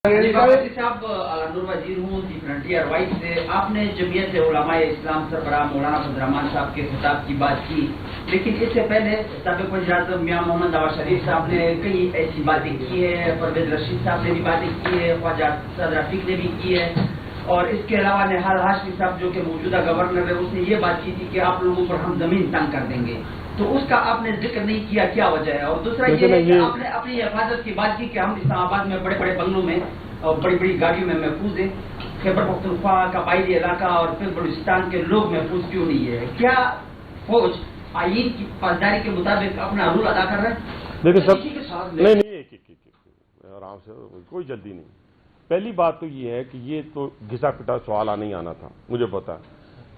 صاحب نور وزیر ہوں دی فرنٹیئر وائس سے آپ نے جمعیت علماء اسلام سربراہ مولانا فضل الرحمان صاحب کے خطاب کی بات کی، لیکن اس سے پہلے سابق وزیر اعظم میاں محمد نواز شریف صاحب نے کئی ایسی باتیں کی ہے، پرویز رشید صاحب نے بھی باتیں کی ہے، خواجہ سعد رفیق نے بھی کی ہے، اور اس کے علاوہ نہال ہاشمی صاحب جو کہ موجودہ گورنر ہے اس نے یہ بات کی تھی کہ آپ لوگوں پر ہم زمین تنگ کر دیں گے، تو اس کا آپ نے ذکر نہیں کیا، کیا وجہ ہے؟ اور دوسرا یہ ہے کہ آپ نے اپنی حفاظت کی بات کی کہ ہم اسلام آباد میں بڑے بڑے بنگلوں میں اور بڑی بڑی گاڑیوں میں محفوظ ہیں، خیبر پختونخوا قبائلی علاقہ اور پھر بلوچستان کے لوگ محفوظ کیوں نہیں ہے؟ کیا فوج آئین کی پاسداری کے مطابق اپنا رول ادا کر رہے ہیں؟ دیکھیں سب نہیں ایک آرام سے، کوئی جلدی نہیں۔ پہلی بات تو یہ ہے کہ یہ تو گھسا پٹا سوال نہیں آنا تھا، مجھے پتا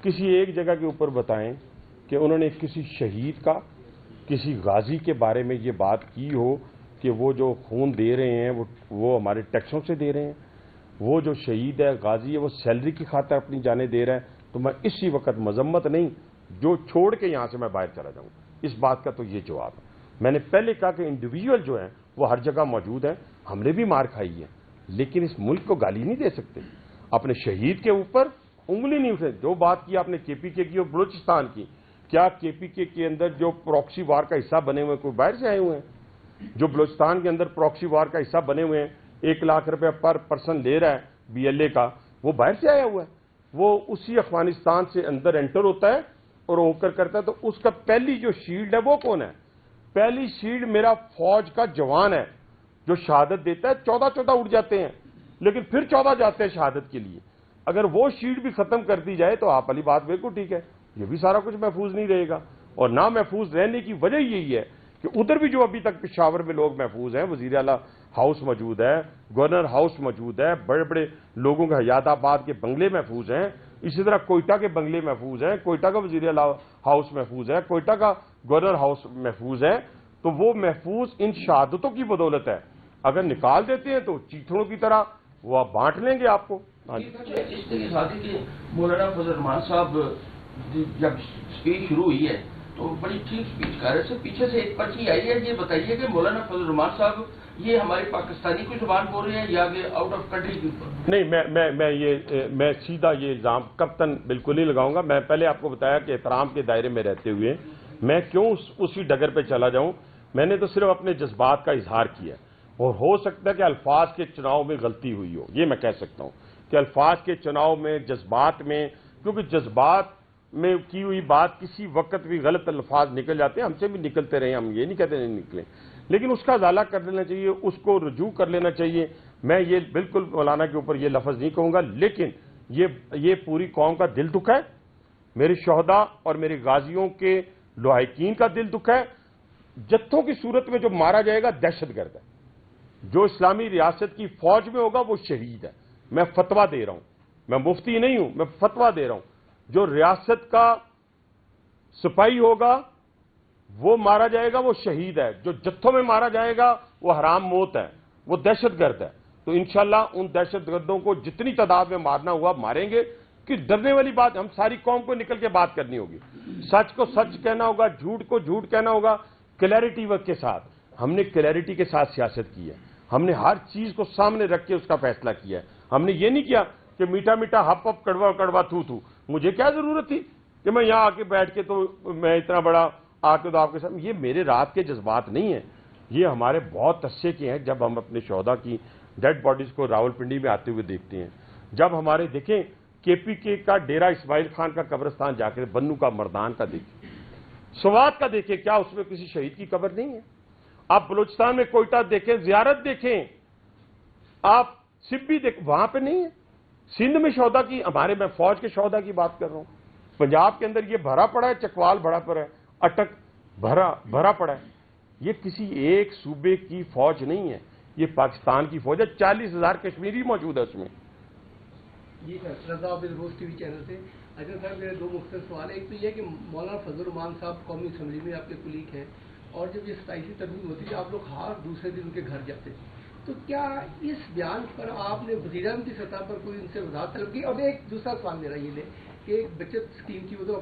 کسی ایک جگہ کے اوپر بتائیں کہ انہوں نے کسی شہید کا، کسی غازی کے بارے میں یہ بات کی ہو کہ وہ جو خون دے رہے ہیں وہ ہمارے ٹیکسوں سے دے رہے ہیں، وہ جو شہید ہے غازی ہے وہ سیلری کی خاطر اپنی جانیں دے رہا ہے، تو میں اسی وقت مذمت نہیں جو چھوڑ کے یہاں سے میں باہر چلا جاؤں، اس بات کا تو یہ جواب ہے۔ میں نے پہلے کہا کہ انڈیویجول جو ہیں وہ ہر جگہ موجود ہیں، ہم نے بھی مار کھائی ہے، لیکن اس ملک کو گالی نہیں دے سکتے، اپنے شہید کے اوپر انگلی نہیں اٹھے۔ جو بات کی آپ نے کے پی کے کی اور بلوچستان کی، کیا کے پی کے اندر جو پراکسی وار کا حصہ بنے ہوئے کوئی باہر سے آئے ہوئے ہیں؟ جو بلوچستان کے اندر پراکسی وار کا حصہ بنے ہوئے ہیں، 1,00,000 روپے پر پرسن لے رہا ہے بی ایل اے کا، وہ باہر سے آیا ہوا ہے، وہ اسی افغانستان سے اندر انٹر ہوتا ہے اور ہو کر کرتا ہے، تو اس کا پہلی جو شیلڈ ہے وہ کون ہے؟ پہلی شیلڈ میرا فوج کا جوان ہے جو شہادت دیتا ہے، 14 اٹھ جاتے ہیں لیکن پھر 14 جاتے ہیں شہادت کے لیے۔ اگر وہ شیلڈ بھی ختم کر دی جائے تو آپ والی بات بالکل ٹھیک ہے، یہ بھی سارا کچھ محفوظ نہیں رہے گا، اور نہ محفوظ رہنے کی وجہ یہی ہے کہ ادھر بھی جو ابھی تک پشاور میں لوگ محفوظ ہیں، وزیر اعلیٰ ہاؤس موجود ہے، گورنر ہاؤس موجود ہے، بڑے بڑے لوگوں کے حیات آباد کے بنگلے محفوظ ہیں، اسی طرح کوئٹہ کے بنگلے محفوظ ہیں، کوئٹہ کا وزیر اعلیٰ ہاؤس محفوظ ہے، کوئٹہ کا گورنر ہاؤس محفوظ ہے، تو وہ محفوظ ان شہادتوں کی بدولت ہے۔ اگر نکال دیتے ہیں تو چیتھڑوں کی طرح وہ آپ بانٹ لیں گے آپ کو۔ اس کے ساتھ کہ مولانا فضل الرحمان صاحب جب اسپیچ شروع ہوئی ہے تو بڑی ٹھیک اسپیچ کر رہے تھے، پیچھے سے ایک پرچی آئی ہے، یہ بتائیے کہ مولانا فضل الرحمان صاحب یہ ہماری پاکستانی کی زبان بول رہے ہیں یا کہ آؤٹ آف کنٹری کی؟ نہیں، میں سیدھا یہ الزام کپتن بالکل نہیں لگاؤں گا۔ میں پہلے آپ کو بتایا کہ احترام کے دائرے میں رہتے ہوئے میں کیوں اسی ڈگر پہ چلا جاؤں، میں نے تو صرف اپنے جذبات کا اظہار کیا، اور ہو سکتا ہے کہ الفاظ کے چناؤ میں غلطی ہوئی ہو، یہ میں کہہ سکتا ہوں کہ الفاظ کے چناؤ میں، جذبات میں، کیونکہ جذبات میں کی ہوئی بات کسی وقت بھی غلط الفاظ نکل جاتے ہیں، ہم سے بھی نکلتے رہے، ہم یہ نہیں کہتے نہیں نکلے، لیکن اس کا ازالہ کر لینا چاہیے، اس کو رجوع کر لینا چاہیے۔ میں یہ بالکل مولانا کے اوپر یہ لفظ نہیں کہوں گا، لیکن یہ پوری قوم کا دل دکھ ہے، میرے شہداء اور میرے غازیوں کے لواحقین کا دل دکھ ہے۔ جتھوں کی صورت میں جو مارا جائے گا دہشت گرد ہے، جو اسلامی ریاست کی فوج میں ہوگا وہ شہید ہے۔ میں فتویٰ دے رہا ہوں، میں مفتی نہیں ہوں، میں فتویٰ دے رہا ہوں، جو ریاست کا سپاہی ہوگا وہ مارا جائے گا وہ شہید ہے، جو جتھوں میں مارا جائے گا وہ حرام موت ہے، وہ دہشت گرد ہے۔ تو انشاءاللہ ان دہشت گردوں کو جتنی تعداد میں مارنا ہوا ماریں گے، کہ ڈرنے والی بات ہم ساری قوم کو نکل کے بات کرنی ہوگی، سچ کو سچ کہنا ہوگا، جھوٹ کو جھوٹ کہنا ہوگا، کلیئرٹی وقت کے ساتھ۔ ہم نے کلیئرٹی کے ساتھ سیاست کی ہے، ہم نے ہر چیز کو سامنے رکھ کے اس کا فیصلہ کیا ہے، ہم نے یہ نہیں کیا کہ میٹھا میٹھا ہپ ہپ کڑوا کڑوا تھو تھو۔ مجھے کیا ضرورت تھی کہ میں یہاں آ کے بیٹھ کے تو میں اتنا بڑا آ کے تو آپ کے ساتھ، یہ میرے رات کے جذبات نہیں ہیں، یہ ہمارے بہت تسے کے ہیں۔ جب ہم اپنے شہداء کی ڈیڈ باڈیز کو راول پنڈی میں آتے ہوئے دیکھتے ہیں، جب ہمارے دیکھیں کے پی کے کا ڈیرہ اسماعیل خان کا قبرستان جا کے بنو کا مردان کا دیکھیں، سوات کا دیکھیں، کیا اس میں کسی شہید کی قبر نہیں ہے؟ آپ بلوچستان میں کوئٹہ دیکھیں، زیارت دیکھیں، آپ سبی دیکھیں، وہاں پہ نہیں ہے۔ سندھ میں شہداء کی، ہمارے میں فوج کے شہداء کی بات کر رہا ہوں، پنجاب کے اندر یہ بھرا پڑا ہے، چکوال بھرا پڑا ہے، اٹک بھرا پڑا ہے، یہ کسی ایک صوبے کی فوج نہیں ہے، یہ پاکستان کی فوج ہے، 40,000 کشمیری موجود ہے اس میں۔ جی سر، رضا عابد روز ٹی وی چینل سے۔ اچھا سر، میرے دو مختصر سوال ہیں، ایک تو یہ کہ مولانا فضل الرحمان صاحب قومی اسمبلی میں آپ کے کلیگ ہیں، اور جب یہ 27 ترمیم ہوتی ہے آپ لوگ ہر دوسرے دن ان کے گھر جاتے ہیں، تو کیا اس بیان پر آپ نے وزیر اعظم کی سطح پر کوئی ان سے وضاحت طلب کی؟ اور ایک دوسرا سوال میرا یہ ہے کہ ایک بچت اسکیم کی وہ تو